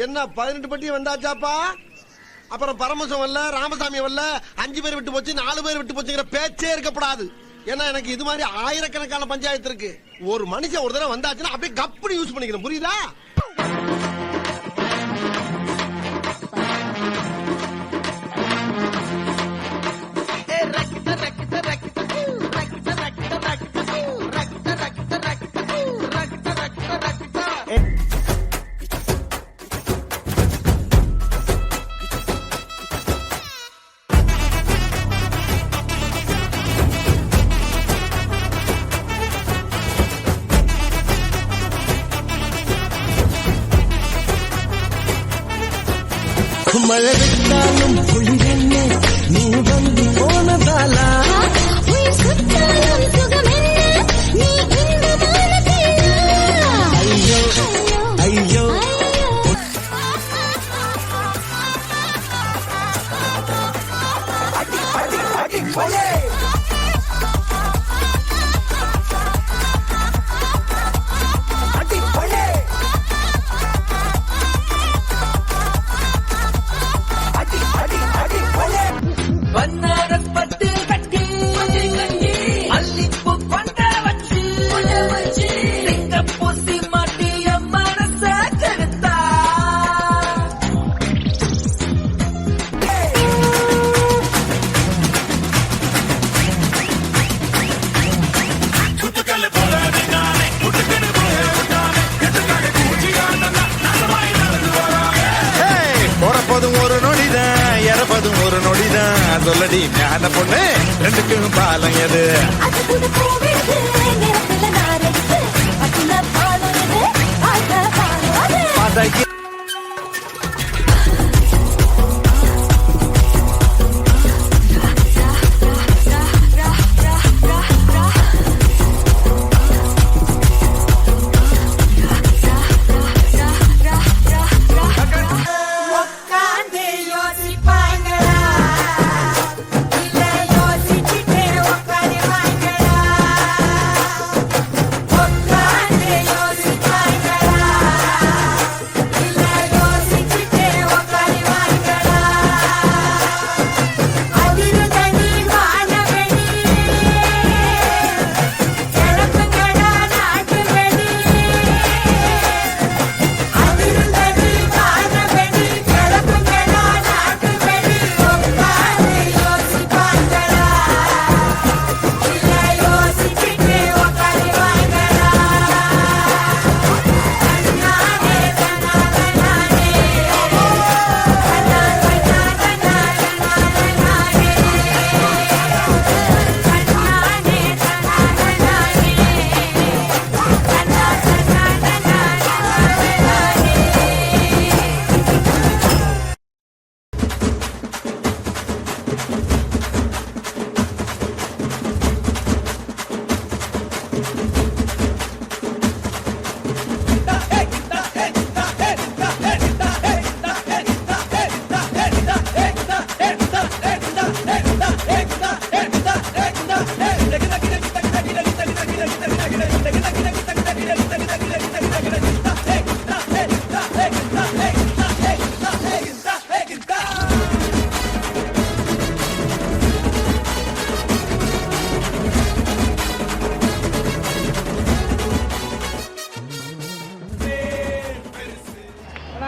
என்ன 18 பட்டி வந்தாச்சாப்பா? அப்புறம் பரமசம் வரல, ராமசாமி வரல, 5 பேர் விட்டு போச்சு, 4 பேர் விட்டு போச்சுங்கிற பேச்சே இருக்கப்படாது. ஏன்னா எனக்கு இது மாதிரி ஆயிரக்கணக்கான பஞ்சாயத்து இருக்கு. ஒரு மனுஷன் ஒரு தடவை வந்தாச்சுன்னா அப்படியே கப்படி யூஸ் பண்ணிக்கணும், புரியுதா? மழை விட்டாலும் குளிரல்ல நீ வந்து போனதாலா ஐயோ ஐயோ ஒரு நொடிதான் இறப்பதும் ஒரு நொடிதான் சொல்லடி ஞான பொண்ணு ரெண்டுக்கும் பாலம் எது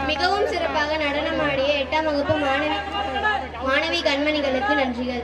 மிகவும் சிறப்பாக நடனமாடிய 8ஆம் வகுப்பு மாணவி கண்மணிகளுக்கு நன்றிகள்.